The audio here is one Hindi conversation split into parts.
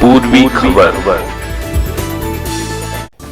पूर्वी खबर।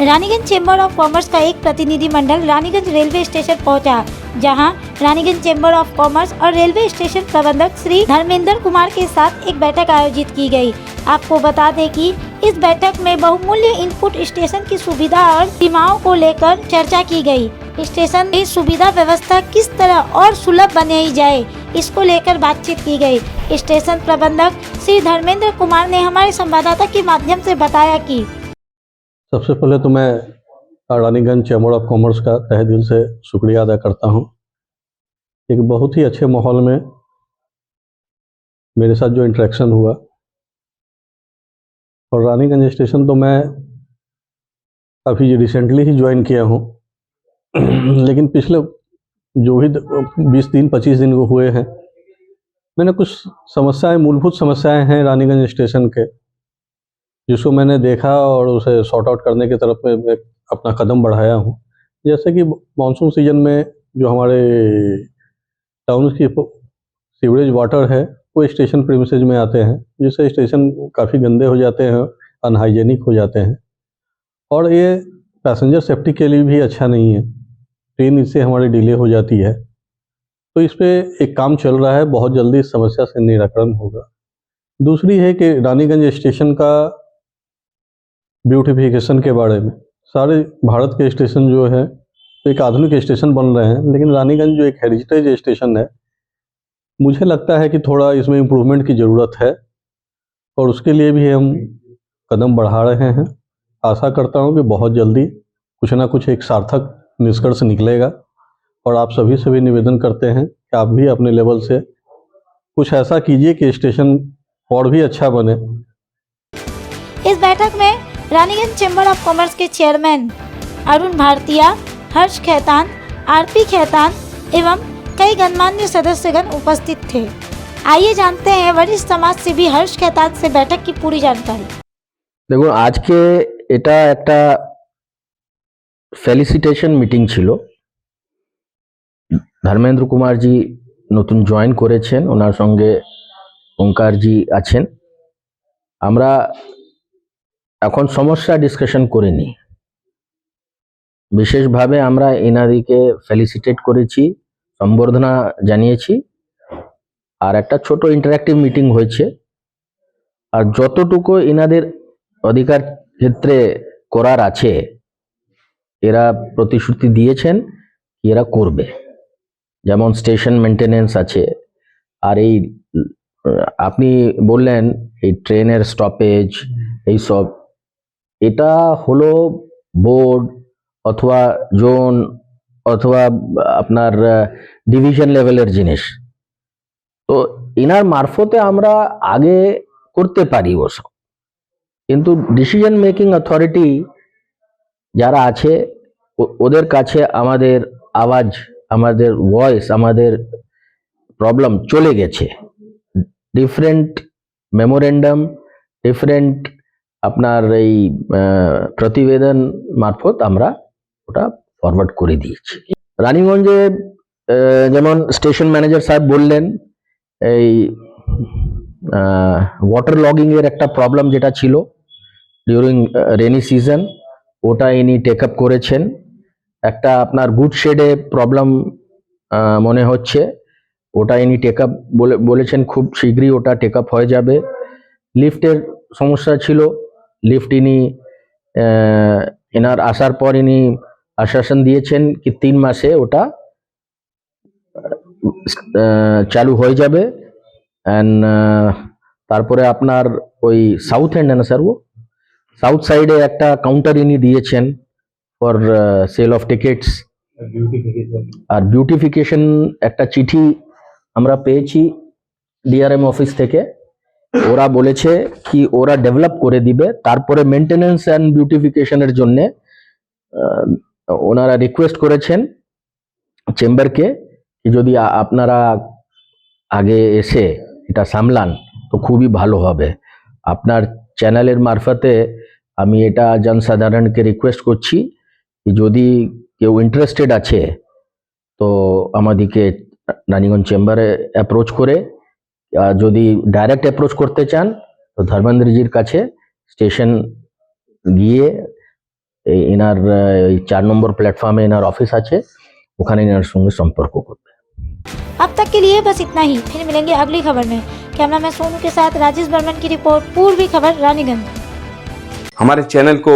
रानीगंज चेंबर ऑफ कॉमर्स का एक प्रतिनिधिमंडल रानीगंज रेलवे स्टेशन पहुंचा, जहां रानीगंज चेंबर ऑफ कॉमर्स और रेलवे स्टेशन प्रबंधक श्री धर्मेंद्र कुमार के साथ एक बैठक आयोजित की गई। आपको बता दें कि इस बैठक में बहुमूल्य इनपुट स्टेशन की सुविधा और सीमाओं को लेकर चर्चा की गई। स्टेशन की सुविधा व्यवस्था किस तरह और सुलभ बनाई जाए, इसको लेकर बातचीत की गई। स्टेशन प्रबंधक श्री धर्मेंद्र कुमार ने हमारे संवाददाता के माध्यम से बताया कि सबसे पहले तो मैं रानीगंज चैम्बर ऑफ कॉमर्स का तहे दिल से शुक्रिया अदा करता हूं। एक बहुत ही अच्छे माहौल में मेरे साथ जो इंटरेक्शन हुआ, और रानीगंज स्टेशन तो मैं अभी रिसेंटली ही ज्वाइन किया हूं, लेकिन पिछले जो भी 20 दिन 25 दिन हुए हैं, मैंने कुछ समस्याएं, मूलभूत समस्याएं हैं रानीगंज स्टेशन के, जिसको मैंने देखा और उसे सॉर्ट आउट करने की तरफ में मैं अपना कदम बढ़ाया हूं। जैसे कि मानसून सीजन में जो हमारे टाउन की सीवरेज वाटर है वो स्टेशन प्रीमिसेस में आते हैं, जिससे स्टेशन काफ़ी गंदे हो जाते हैं, अनहाइजेनिक हो जाते हैं, और ये पैसेंजर सेफ्टी के लिए भी अच्छा नहीं है। ट्रेन इससे हमारी डिले हो जाती है। तो इस पर एक काम चल रहा है, बहुत जल्दी इस समस्या से निराकरण होगा। दूसरी है कि रानीगंज स्टेशन का ब्यूटिफिकेशन के बारे में, सारे भारत के स्टेशन जो है एक आधुनिक स्टेशन बन रहे हैं, लेकिन रानीगंज जो एक हेरिटेज स्टेशन है, मुझे लगता है कि थोड़ा इसमें इम्प्रूवमेंट की ज़रूरत है, और उसके लिए भी हम कदम बढ़ा रहे हैं। आशा करता हूं कि बहुत जल्दी कुछ ना कुछ एक सार्थक निष्कर्ष निकलेगा, और आप सभी से भी निवेदन करते हैं कि आप भी अपने लेवल से कुछ ऐसा कीजिए कि स्टेशन और भी अच्छा बने। इस बैठक में रानीगंज चेंबर ऑफ कॉमर्स के चेयरमैन अरुण भारतीया, हर्ष खेतान, आरपी खेतान एवं कई गणमान्य सदस्यगण उपस्थित थे। आइए जानते हैं वरिष्ठ समाज सेवी हर्ष खेतान से बैठक की पूरी जानकारी। দেখুন, আজকে এটা একটা ফেলিসিটেশন মিটিং ছিল। ধর্মেন্দ্র কুমারজি নতুন জয়েন করেছেন, ওনার সঙ্গে ওঙ্কারজি আছেন। আমরা এখন সমস্যা ডিসকাশন করিনি, বিশেষভাবে আমরা এনাদিকে ফেলিসিটেট করেছি, সম্বর্ধনা জানিয়েছি, আর একটা ছোট ইন্টারঅ্যাক্টিভ মিটিং হয়েছে। আর যতটুকু এনাদের অধিকার ক্ষেত্রে করার আছে, এরা প্রতিশ্রুতি দিয়েছেন কি এরা করবে। যেমন স্টেশন মেনটেনেন্স আছে, আর এই আপনি বললেন এই ট্রেনের স্টপেজ, এই সব, এটা হলো বোর্ড অথবা জোন অথবা আপনার ডিভিশন লেভেলের জিনিস। তো এনার মারফতে আমরা আগে করতে পারি ওসব, কিন্তু ডিসিশন মেকিং অথরিটি যারা আছে ওদের কাছে আমাদের আওয়াজ, আমাদের ভয়েস, আমাদের প্রবলেম চলে গেছে। ডিফারেন্ট মেমোরেন্ডাম, ডিফারেন্ট আপনার এই প্রতিবেদন মারফত আমরা ওটা ফরওয়ার্ড করে দিয়েছি। রানীগঞ্জে যেমন স্টেশন ম্যানেজার সাহেব বললেন, এই ওয়াটার লগিং এর একটা প্রবলেম যেটা ছিল ডিউরিং রেনি সিজন, ওটা ইনি টেক আপ করেছেন। একটা আপনার গুড শেডে প্রবলেম মনে হচ্ছে, ওটা ইনি টেক আপ বলেছেন, খুব শীঘ্রই ওটা টেক আপ হয়ে যাবে। লিফটের সমস্যা ছিল, লিফট ইনি এনার আসার পর ইনি আশ্বাসন দিয়েছেন কি 3 মাসে ওটা চালু হয়ে যাবে। অ্যান্ড তারপরে আপনার ওই সাউথ এন্ড না স্যার, ও সাউথ সাইডে একটা কাউন্টার ইনি দিয়েছেন ফর সেল অফ টিকিটস। আর বিউটিফিকেশন একটা চিঠি আমরা পেয়েছি ডিআরএম অফিস থেকে, ওরা বলেছে কি ওরা ডেভেলপ করে দিবে। তারপরে মেনটেনেন্স অ্যান্ড বিউটিফিকেশনের জন্য ওনারা রিকোয়েস্ট করেছেন চেম্বারকে কি যদি আপনারা আগে এসে এটা সামলান তো খুবই ভালো হবে। আপনার চ্যানেলের মারফতে আমি এটা জনসাধারণকে রিকোয়েস্ট করছি কি যদি কেউ ইন্টারেস্টেড আছে তো আমাদেরকে রানীগঞ্জ চেম্বারে অ্যাপ্রোচ করে, যদি ডাইরেক্ট অ্যাপ্রোচ করতে চান তো ধর্মেন্দ্রজির কাছে স্টেশন গিয়ে এনার 4 নম্বর প্ল্যাটফর্মে এনার অফিস আছে, ওখানে এনার সঙ্গে সম্পর্ক করবে। अब तक के लिए बस इतना ही, फिर मिलेंगे अगली खबर में। कैमरामैन सोनू के साथ राजेश बर्मन की रिपोर्ट, पूर्वी खबर, रानीगंज। हमारे चैनल को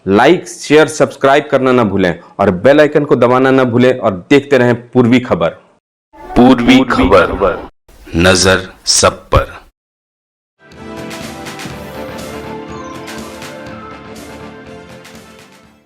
लाइक शेयर सब्सक्राइब करना ना भूलें और बेल आइकन को दबाना ना भूलें और देखते रहें पूर्वी खबर। पूर्वी खबर, नजर सब